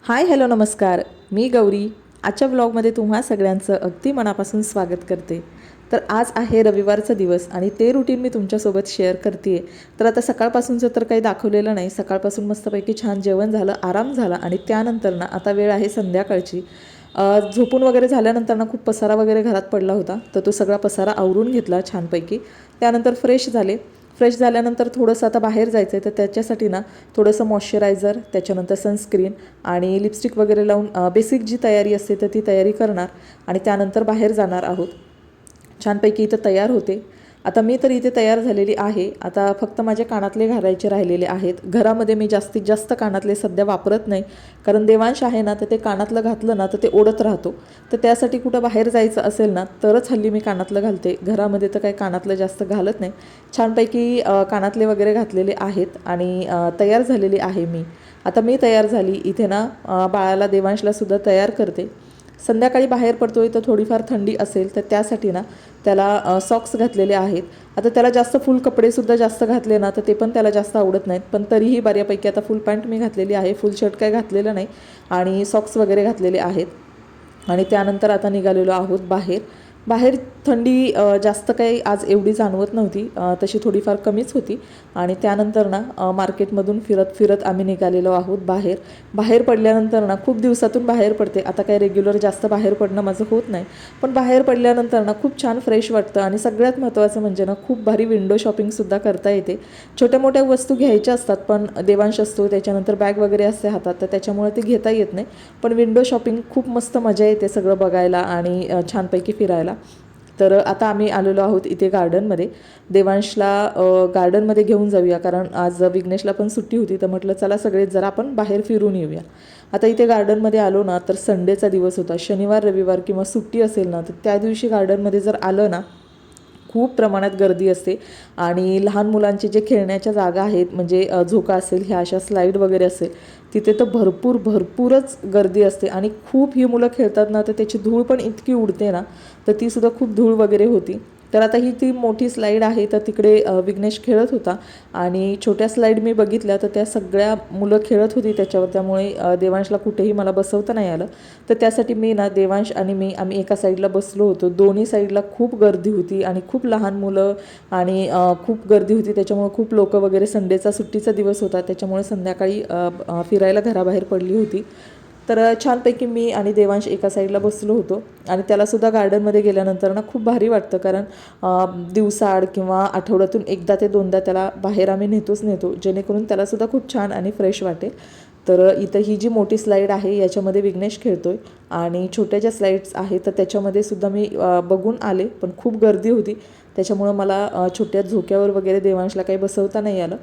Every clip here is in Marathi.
हाय हॅलो नमस्कार. मी गौरी. आजच्या ब्लॉगमध्ये तुम्हा सगळ्यांचं अगदी मनापासून स्वागत करते. तर आज आहे रविवारचा दिवस आणि ते रुटीन मी तुमच्यासोबत शेअर करते आहे. तर आता सकाळपासूनचं तर काही दाखवलेलं नाही. सकाळपासून मस्तपैकी छान जेवण झालं, आराम झाला आणि त्यानंतर ना आता वेळ आहे संध्याकाळची. झोपून वगैरे झाल्यानंतर ना खूप पसारा वगैरे घरात पडला होता, तर तो सगळा पसारा आवरून घेतला छानपैकी. त्यानंतर फ्रेश झाले. फ्रेश झाल्यानंतर थोडंसं आता बाहेर जायचं आहे, तर त्याच्यासाठी ना थोडंसं मॉइश्चरायझर, त्याच्यानंतर सनस्क्रीन आणि लिपस्टिक वगैरे लावून बेसिक जी तयारी असते तर ती तयारी करणार आणि त्यानंतर बाहेर जाणार आहोत. छानपैकी इथं तयार होते. आता मी तर इथे तयार झालेली आहे. आता फक्त माझे कानातले घालायचे राहिलेले आहेत. घरामध्ये मी जास्तीत जास्त कानातले सध्या वापरत नाही, कारण देवांश आहे ना, तर ते कानातलं घातलं ना तर ते ओढत राहतो. तर त्यासाठी कुठं बाहेर जायचं असेल ना तरच हल्ली मी कानातलं घालते. घरामध्ये तर काही कानातलं जास्त घालत नाही. छानपैकी कानातले वगैरे घातलेले आहेत आणि तयार झालेली आहे मी. आता मी तयार झाली. इथे ना बाळाला देवांशलासुद्धा तयार करते. संध्याकाळी बाहेर पडतोय तर थोडीफार थंडी असेल तर त्यासाठी ना त्याला सॉक्स घातलेले आहेत. आता त्याला जास्त फुल कपडेसुद्धा जास्त घातले ना तर ते पण त्याला जास्त आवडत नाहीत, पण तरीही बऱ्यापैकी आता फुल पॅन्ट मी घातलेली आहे, फुल शर्ट काय घातलेलं नाही आणि सॉक्स वगैरे घातलेले आहेत आणि त्यानंतर आता निघालेलो आहोत बाहेर. बाहेर थंडी जास्त काही आज एवढी जाणवत नव्हती, तशी थोडीफार कमीच होती आणि त्यानंतर ना मार्केटमधून फिरत फिरत आम्ही निघालेलो आहोत बाहेर. बाहेर पडल्यानंतर ना खूप दिवसातून बाहेर पडते. आता काही रेग्युलर जास्त बाहेर पडणं माझं होत नाही, पण बाहेर पडल्यानंतर ना खूप छान फ्रेश वाटतं आणि सगळ्यात महत्त्वाचं म्हणजे ना खूप भारी विंडो शॉपिंगसुद्धा करता येते. छोट्या मोठ्या वस्तू घ्यायच्या असतात, पण देवांश असतो, त्याच्यानंतर बॅग वगैरे असते हातात, तर त्याच्यामुळे ते घेता येत नाही. पण विंडो शॉपिंग खूप मस्त मजा येते सगळं बघायला आणि छानपैकी फिरायला. तर आता आम्ही आलेलो आहोत इथे गार्डनमध्ये. देवांशला गार्डनमध्ये घेऊन जाऊया, कारण आज विघ्नेशला पण सुट्टी होती, तर म्हटलं चला सगळेच जरा आपण बाहेर फिरून येऊया. आता इथे गार्डनमध्ये आलो ना तर संडेचा दिवस होता. शनिवार रविवार किंवा सुट्टी असेल ना तर त्या दिवशी गार्डनमध्ये जर आलं ना खूप प्रमाणात गर्दी असते आणि लहान मुलांचे जे खेळण्याच्या जागा आहेत, म्हणजे झोका असेल, ह्या अशा स्लाईड वगैरे असेल, तिथे तर भरपूरच गर्दी असते आणि खूप ही मुलं खेळतात ना तर त्याची धूळ पण इतकी उडते ना, तर तीसुद्धा खूप धूळ वगैरे होती. तर आता ही ती मोठी स्लाईड आहे, तर तिकडे विघ्नेश खेळत होता आणि छोट्या स्लाईड मी बघितल्या तर त्या सगळ्या मुलं खेळत होती त्याच्यावर, त्यामुळे देवांशला कुठेही मला बसवता नाही आलं. तर त्यासाठी मी ना देवांश आणि मी आम्ही एका साईडला बसलो होतो. दोन्ही साईडला खूप गर्दी होती आणि खूप लहान मुलं आणि खूप गर्दी होती, त्याच्यामुळे खूप लोक वगैरे. संडेचा सुट्टीचा दिवस होता, त्याच्यामुळे संध्याकाळी फिरायला घराबाहेर पडली होती. तर छानपैकी मी आणि देवांश एका साईडला बसलो होतो आणि त्यालासुद्धा गार्डनमध्ये गेल्यानंतर ना खूप भारी वाटतं, कारण दिवसाआड किंवा आठवड्यातून एकदा ते दोनदा त्याला बाहेर आम्ही नेतो, जेणेकरून त्यालासुद्धा खूप छान आणि फ्रेश वाटेल. तर इथं ही जी मोठी स्लाईड आहे याच्यामध्ये विघ्नेश खेळतो आहे आणि छोट्या ज्या स्लाईड्स आहेत तर त्याच्यामध्ये सुद्धा मी बघून आले, पण खूप गर्दी होती, त्याच्यामुळं मला छोट्या झोक्यावर वगैरे देवांशला काही बसवता नाही आलं.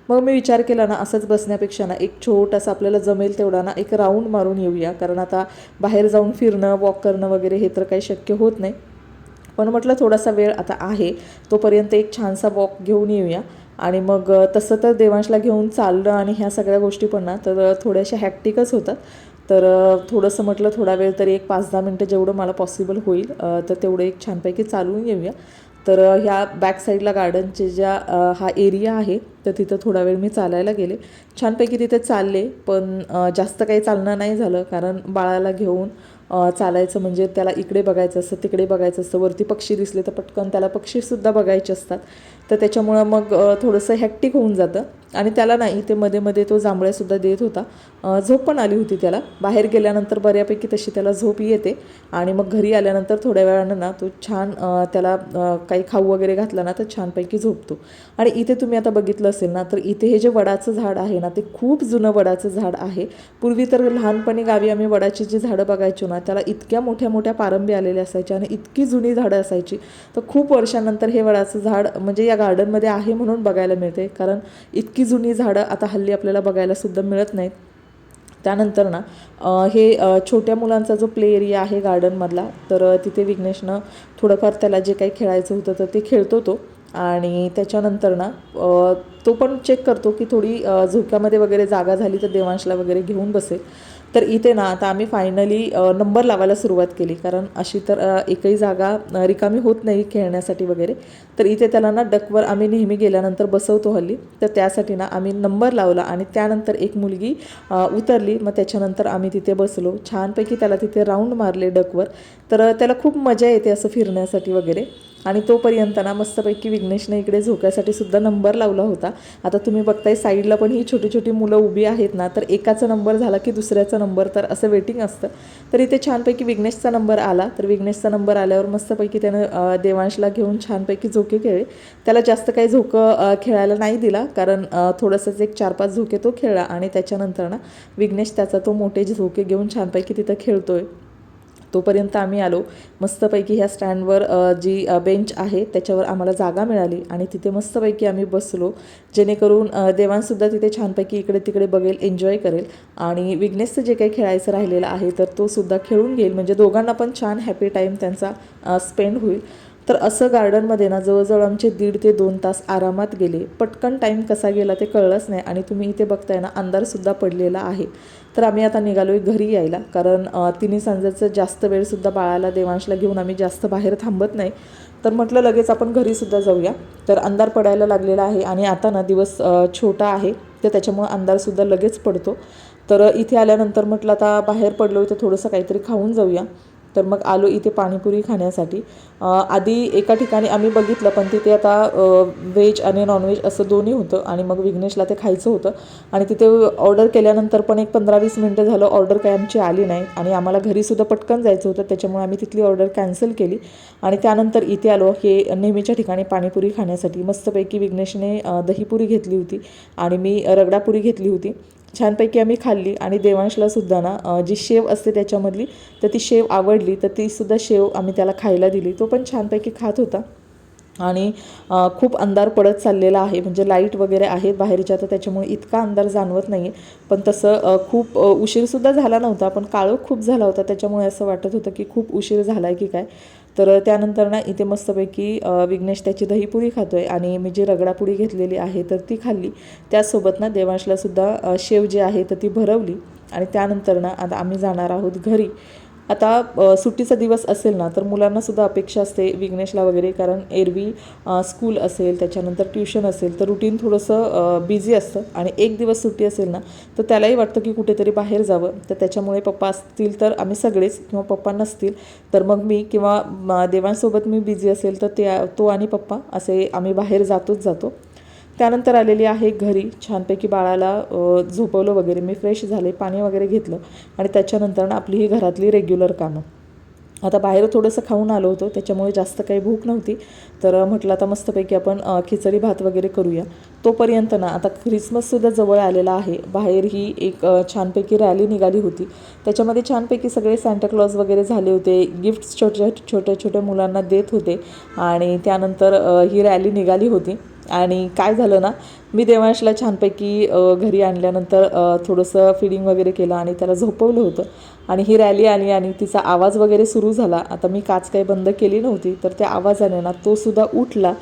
मग मी विचार केला ना असंच बसण्यापेक्षा ना एक छोटासा आपल्याला जमेल तेवढा ना एक राऊंड मारून येऊया, कारण आता बाहेर जाऊन फिरणं, वॉक करणं वगैरे हे तर काही शक्य होत नाही. पण म्हटलं थोडासा वेळ आता आहे, तोपर्यंत एक छानसा वॉक घेऊन येऊया. आणि मग तसं तर देवांशला घेऊन चालणं आणि ह्या सगळ्या गोष्टी पण ना तर थोड्याशा हॅक्टिकच होतात. तर थोडंसं म्हटलं थोडा वेळ तरी एक 5-10 मिनटं जेवढं मला पॉसिबल होईल तर तेवढं एक छानपैकी चालून येऊया. तर ह्या बॅक साईडला गार्डनचे ज्या हा एरिया आहे तर तिथं थोडा वेळ मी चालायला गेले. छानपैकी तिथे चालले, पण जास्त काही चालणं नाही झालं, कारण बाळाला घेऊन चालायचं म्हणजे त्याला इकडे बघायचं असतं, तिकडे बघायचं असतं, वरती पक्षी दिसले तर पटकन त्याला पक्षीसुद्धा बघायचे असतात. तर त्याच्यामुळं मग थोडंसं हॅक्टिक होऊन जातं आणि त्याला नाही ते मध्ये मध्ये तो जांभळ्यासुद्धा देत होता. झोप पण आली होती त्याला. बाहेर गेल्यानंतर बऱ्यापैकी तशी त्याला झोप येते आणि मग घरी आल्यानंतर थोड्या वेळानं ना तो छान त्याला काही खाऊ वगैरे घातला ना तर छानपैकी झोपतो. आणि इथे तुम्ही आता बघितलं असेल ना तर इथे हे जे वडाचं झाड आहे ना ते खूप जुनं वडाचं झाड आहे. पूर्वी तर लहानपणी गावी आम्ही वडाची जी झाडं बघायचो ना त्याला इतक्या मोठ्या मोठ्या पारंब्या आलेल्या असायच्या आणि इतकी जुनी झाडं असायची. तर खूप वर्षानंतर हे वडाचं झाड म्हणजे या गार्डनमध्ये आहे म्हणून बघायला मिळते, कारण इतकी जुनी झाडं आता हल्ली आपल्याला बघायलासुद्धा मिळत नाहीत. त्यानंतर ना हे छोट्या मुलांचा जो प्ले एरिया आहे गार्डनमधला, तर तिथे विघ्नेशनं थोडंफार त्याला जे काही खेळायचं होतं तर ते खेळतो तो. आणि त्याच्यानंतर ना तो पण चेक करतो की थोडी झोक्यामध्ये वगैरे जागा झाली तर देवांशला वगैरे घेऊन बसेल. तर इथे ना आता आम्ही फायनली नंबर लावायला सुरुवात केली, कारण अशी तर एकही जागा रिकामी होत नाही खेळण्यासाठी वगैरे. तर इथे त्याला ना डकवर आम्ही नेहमी गेल्यानंतर बसवतो हल्ली, तर त्यासाठी ना आम्ही नंबर लावला आणि त्यानंतर एक मुलगी उतरली. मग त्याच्यानंतर आम्ही तिथे बसलो, छानपैकी त्याला तिथे राऊंड मारले डकवर. तर त्याला खूप मजा येते असं फिरण्यासाठी वगैरे. आणि तोपर्यंत ना मस्तपैकी विघ्नेशने इकडे झोक्यासाठी सुद्धा नंबर लावला होता. आता तुम्ही बघताय साईडला पण ही छोटी छोटी मुलं उभी आहेत ना, तर एकाचा नंबर झाला की दुसऱ्याचा नंबर, तर असं वेटिंग असतं. तर इथे छानपैकी विघ्नेशचा नंबर आला. तर विघ्नेशचा नंबर आल्यावर मस्तपैकी त्यानं देवांशला घेऊन छानपैकी झोके खेळले. त्याला जास्त काही झोकं खेळायला नाही दिला, कारण थोडंसंच एक 4-5 झोके तो खेळला आणि त्याच्यानंतर ना विघ्नेश त्याचा तो मोठे झोके घेऊन छानपैकी तिथं खेळतोय. तोपर्यंत आम्ही आलो. मस्तपैकी ह्या स्टँडवर जी बेंच आहे त्याच्यावर आम्हाला जागा मिळाली आणि तिथे मस्तपैकी आम्ही बसलो, जेणेकरून देवांसुद्धा तिथे छानपैकी इकडे तिकडे बघेल, एन्जॉय करेल आणि विघ्नेशचं जे काही खेळायचं राहिलेलं आहे तर तो सुद्धा खेळून घेईल, म्हणजे दोघांना पण छान हॅपी टाईम त्यांचा स्पेंड होईल. तर असं गार्डनमध्ये ना जवळजवळ आमचे 1.5 ते 2 तास आरामात गेले. पटकन टाईम कसा गेला ते कळलंच नाही. आणि तुम्ही इथे बघताय ना अंधारसुद्धा पडलेला आहे. तर आम्ही आता निघालो आहे घरी यायला, कारण तिन्ही सांजेचं जास्त वेळसुद्धा बाळाला देवांशला घेऊन आम्ही जास्त बाहेर थांबत नाही. तर म्हटलं लगेच आपण घरीसुद्धा जाऊया. तर अंधार पडायला लागलेला आहे आणि आता ना दिवस छोटा आहे, तर त्याच्यामुळं अंधारसुद्धा लगेच पडतो. तर इथे आल्यानंतर म्हटलं आता बाहेर पडलो तर थोडंसं काहीतरी खाऊन जाऊया. तर मग आलो इथे पाणीपुरी खाण्यासाठी. आधी एका ठिकाणी आम्ही बघितलं, पण तिथे आता व्हेज आणि नॉनव्हेज असं दोन्ही होतं आणि मग विघ्नेशला ते खायचं होतं. आणि तिथे ऑर्डर केल्यानंतर पण एक 15-20 मिनटं झालं, ऑर्डर काय आमची आली नाही आणि आम्हाला घरीसुद्धा पटकन जायचं होतं, त्याच्यामुळे आम्ही तिथली ऑर्डर कॅन्सल केली. आणि त्यानंतर इथे आलो हे नेहमीच्या ठिकाणी पाणीपुरी खाण्यासाठी. मस्तपैकी विघ्नेशने दहीपुरी घेतली होती आणि मी रगडापुरी घेतली होती. छानपैकी आम्ही खाल्ली आणि देवांशलासुद्धा ना जी शेव असते त्याच्यामधली, तर ती शेव आवडली, तर तीसुद्धा शेव आम्ही त्याला खायला दिली. तो पण छानपैकी खात होता. आणि खूप अंधार पडत चाललेला आहे, म्हणजे लाईट वगैरे आहेत बाहेरच्या, तर त्याच्यामुळे इतका अंधार जाणवत नाही आहे. पण तसं खूप उशीरसुद्धा झाला नव्हता, पण काळोख खूप झाला होता, त्याच्यामुळे असं वाटत होतं की खूप उशीर झाला आहे की काय. तर त्यानंतर ना इथे मस्तपैकी विघ्नेश त्याची दहीपुरी खातो आहे आणि मी जी रगडापुरी घेतलेली आहे तर ती खाल्ली. त्यासोबत ना देवांशलासुद्धा शेव जी आहे तर ती भरवली. आणि त्यानंतर ना आता आम्ही जाणार आहोत घरी. आता सुट्टीचा दिवस असेल ना तर मुलांनासुद्धा अपेक्षा असते विघ्नेशला वगैरे, कारण एरवी स्कूल असेल, त्याच्यानंतर ट्युशन असेल, तर रुटीन थोडंसं बिझी असतं. आणि एक दिवस सुट्टी असेल ना तर त्यालाही वाटतं की कुठेतरी बाहेर जावं. तर त्याच्यामुळे पप्पा असतील तर आम्ही सगळेच, किंवा पप्पा नसतील तर मग मी किंवा देवांसोबत मी बिझी असेल तर तो आणि पप्पा असे आम्ही बाहेर जातो. त्यानंतर आलेली आहे घरी. छानपैकी बाळाला झोपवलं वगैरे, मी फ्रेश झाले, पाणी वगैरे घेतलं आणि त्याच्यानंतर ना आपली ही घरातली रेग्युलर कामं. आता बाहेर थोडंसं खाऊन आलो होतो, त्याच्यामुळे जास्त काही भूक नव्हती. तर म्हटलं आता मस्तपैकी आपण खिचडी भात वगैरे करूया. तोपर्यंत ना आता ख्रिसमससुद्धा जवळ आलेला आहे. बाहेर ही एक छानपैकी रॅली निघाली होती. त्याच्यामध्ये छानपैकी सगळे सांताक्लॉज वगैरे झाले होते, गिफ्ट्स छोट्या छोट्या मुलांना देत होते. आणि त्यानंतर ही रॅली निघाली होती. आणि काय झालं ना, मी देवांशला छानपैकी घरी आणल्यानंतर थोडंसं फिडिंग वगैरे केलं आणि त्याला झोपवलं होतं. आणि ही रॅली आली आणि तिचा आवाज वगैरे सुरू झाला. आता मी काच काही बंद केली नव्हती, तर त्या आवाजाने ना तोसुद्धा उठला.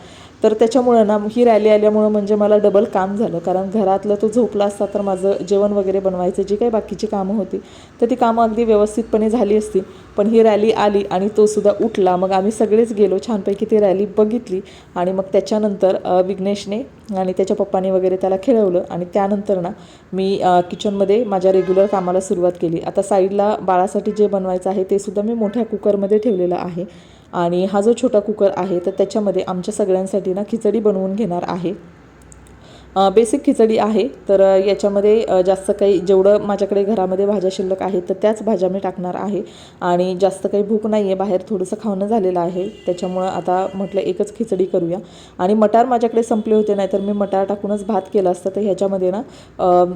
तर त्याच्यामुळं ना ही रॅली आल्यामुळं म्हणजे मला डबल काम झालं, कारण घरातलं तो झोपला असता तर माझं जेवण वगैरे बनवायचं जी काही बाकीची कामं होती तर ती कामं अगदी व्यवस्थितपणे झाली असती. पण ही रॅली आली आणि तोसुद्धा उठला. मग आम्ही सगळेच गेलो, छानपैकी ती रॅली बघितली. आणि मग त्याच्यानंतर विघ्नेशने आणि त्याच्या पप्पाने वगैरे त्याला खेळवलं. आणि त्यानंतर ना मी किचनमध्ये माझ्या रेग्युलर कामाला सुरुवात केली. आता साईडला बाळासाठी जे बनवायचं आहे ते सुद्धा मी मोठ्या कुकरमध्ये ठेवलेलं आहे. आणि हा जो छोटा कुकर आहे तर त्याच्यामध्ये आमच्या सगळ्यांसाठी ना खिचडी बनवून घेणार आहे. बेसिक खिचडी आहे. तर याच्यामध्ये जास्त काही, जेवढं माझ्याकडे घरामध्ये भाज्या शिल्लक आहेत तर त्याच भाज्या मी टाकणार आहे. आणि जास्त काही भूक नाही आहे, बाहेर थोडंसं खाणं झालेलं आहे, त्याच्यामुळं आता म्हटलं एकच खिचडी करूया. आणि मटार माझ्याकडे संपले होते, नाही तर मी मटार टाकूनच भात केला असता. तर ह्याच्यामध्ये ना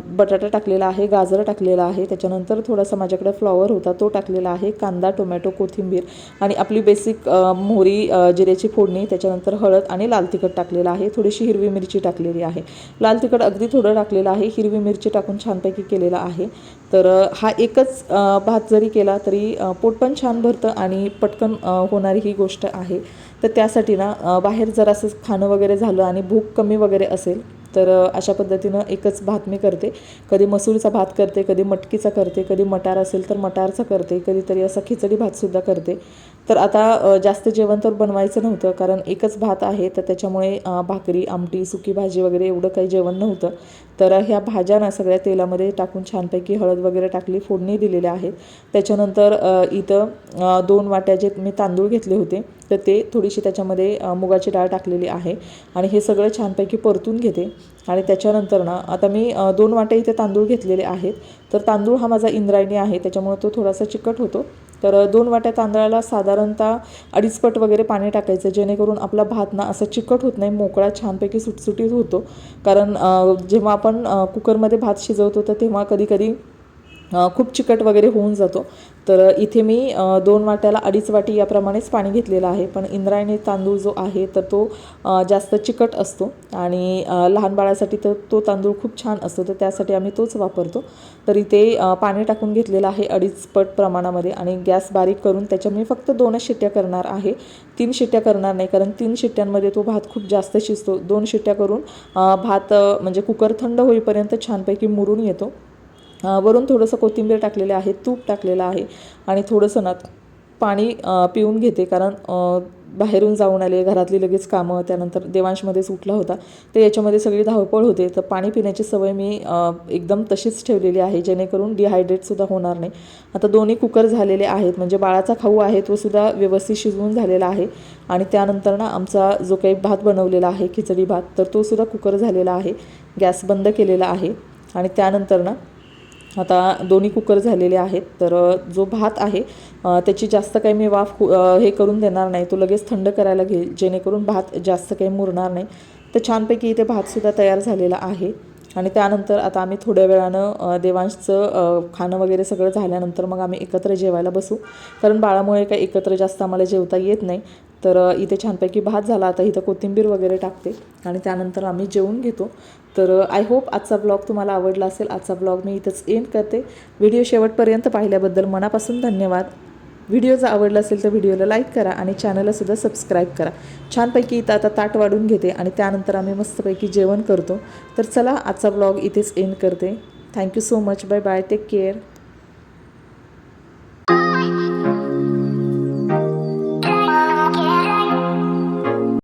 बटाटा टाकलेला आहे, गाजर टाकलेला आहे, त्याच्यानंतर थोडासा माझ्याकडे फ्लॉवर होता तो टाकलेला आहे, कांदा, टोमॅटो, कोथिंबीर आणि आपली बेसिक मोहरी जिऱ्याची फोडणी, त्याच्यानंतर हळद आणि लाल तिखट टाकलेलं आहे, थोडीशी हिरवी मिरची टाकलेली आहे. लाल तिखट अगदी थोडं टाकलेलं आहे, हिरवी मिरची टाकून छानपैकी केलेला आहे. तर हा एकच भात जरी केला तरी पोट पण छान भरतं आणि पटकन होणारी ही गोष्ट आहे. तर त्यासाठी ना बाहेर जरासं खाणं वगैरे झालं आणि भूक कमी वगैरे असेल तर अशा पद्धतीनं एकच भात मी करते. कधी मसूरचा भात करते, कधी मटकीचा करते, कधी मटार असेल तर मटारचा करते, कधीतरी असा खिचडी भातसुद्धा करते. तर आता जास्त जेवण तर बनवायचं नव्हतं, कारण एकच भात आहे, तर त्याच्यामुळे भाकरी, आमटी, सुकी भाजी वगैरे एवढं काही जेवण नव्हतं. तर ह्या भाज्या ना सगळ्या तेलामध्ये टाकून छानपैकी हळद वगैरे टाकली, फोडणी दिलेल्या आहेत. त्याच्यानंतर इथं 2 वाट्या जे मी तांदूळ घेतले होते, तर ते थोडीशी त्याच्यामध्ये मुगाची डाळ टाकलेली आहे आणि हे सगळं छानपैकी परतून घेते. आणि त्याच्यानंतर ना आता मी 2 वाट्या इथे तांदूळ घेतलेले आहेत. तर तांदूळ हा माझा इंद्रायणी आहे, त्याच्यामुळे तो थोडासा चिकट होतो. तर 2 वाट्या तांदळाला साधारणतः 2.5 पट वगैरे पाणी टाकायचं, जेणेकरून आपला भात ना असा चिकट होत नाही, मोकळा छानपैकी सुटसुटीत होतो. कारण जेव्हा आपण कुकरमध्ये भात शिजवतो तर तेव्हा कधी कधी खूप चिकट वगैरे होऊन जातो. तर इथे मी 2 वाट्याला 2.5 वाटी याप्रमाणेच पाणी घेतलेलं आहे. पण इंद्रायणी तांदूळ जो आहे तर तो जास्त चिकट असतो आणि लहान बाळासाठी तर तो तांदूळ खूप छान असतो, तर त्यासाठी आम्ही तोच वापरतो. तर इथे पाणी टाकून घेतलेलं आहे 2.5 पट प्रमाणामध्ये आणि गॅस बारीक करून त्याच्या मी फक्त 2च शिट्ट्या करणार आहे. 3 शिट्ट्या करणार नाही, कारण 3 शिट्ट्यांमध्ये तो भात खूप जास्त शिजतो. 2 शिट्ट्या करून भात म्हणजे कुकर थंड होईपर्यंत छानपैकी मुरून येतो. वरून थोडंसं कोथिंबीर टाकलेलं आहे, तूप टाकलेलं आहे आणि थोडंसं ना पाणी पिऊन घेते, कारण बाहेरून जाऊन आले, घरातली लगेच कामं, त्यानंतर देवांशमध्येच उठला होता, तर याच्यामध्ये सगळी धावपळ होते. तर पाणी पिण्याची सवय मी एकदम तशीच ठेवलेली आहे, जेणेकरून डिहायड्रेटसुद्धा होणार नाही. आता दोन्ही कुकर झालेले आहेत, म्हणजे बाळाचा खाऊ आहे तो सुद्धा व्यवस्थित शिजवून झालेला आहे. आणि त्यानंतर ना आमचा जो काही भात बनवलेला आहे, खिचडी भात, तर तो सुद्धा कुकर झालेला आहे. गॅस बंद केलेला आहे. आणि त्यानंतर ना आता दोन्ही कुकर झालेले आहेत. तर जो भात आहे त्याची जास्त काही मी वाफ हे करून देणार नाही, तो लगेच थंड करायला घेईल, जेणेकरून भात जास्त काही मुरणार नाही. तर छानपैकी इथे भातसुद्धा तयार झालेला आहे. आणि त्यानंतर आता आम्ही थोड्या वेळानं देवांशचं खाणं वगैरे सगळं झाल्यानंतर मग आम्ही एकत्र जेवायला बसू, कारण बाळामुळे काही एकत्र जास्त आम्हाला जेवता येत नाही. तर इथे छानपैकी भात झाला, आता इथं कोथिंबीर वगैरे टाकते आणि त्यानंतर आम्ही जेवून घेतो. तर आय होप आजचा ब्लॉग तुम्हाला आवडला असेल. आजचा ब्लॉग मी इथंच एंड करते. व्हिडिओ शेवटपर्यंत पाहिल्याबद्दल मनापासून धन्यवाद. व्हिडिओ जर आवडला असेल तर व्हिडिओला लाईक करा आणि चॅनललासुद्धा सबस्क्राईब करा. छानपैकी इथं आता ताट वाढून घेते आणि त्यानंतर आम्ही मस्तपैकी जेवण करतो. तर चला आजचा ब्लॉग इथेच एंड करते. Thank you so much. Bye bye. Take care.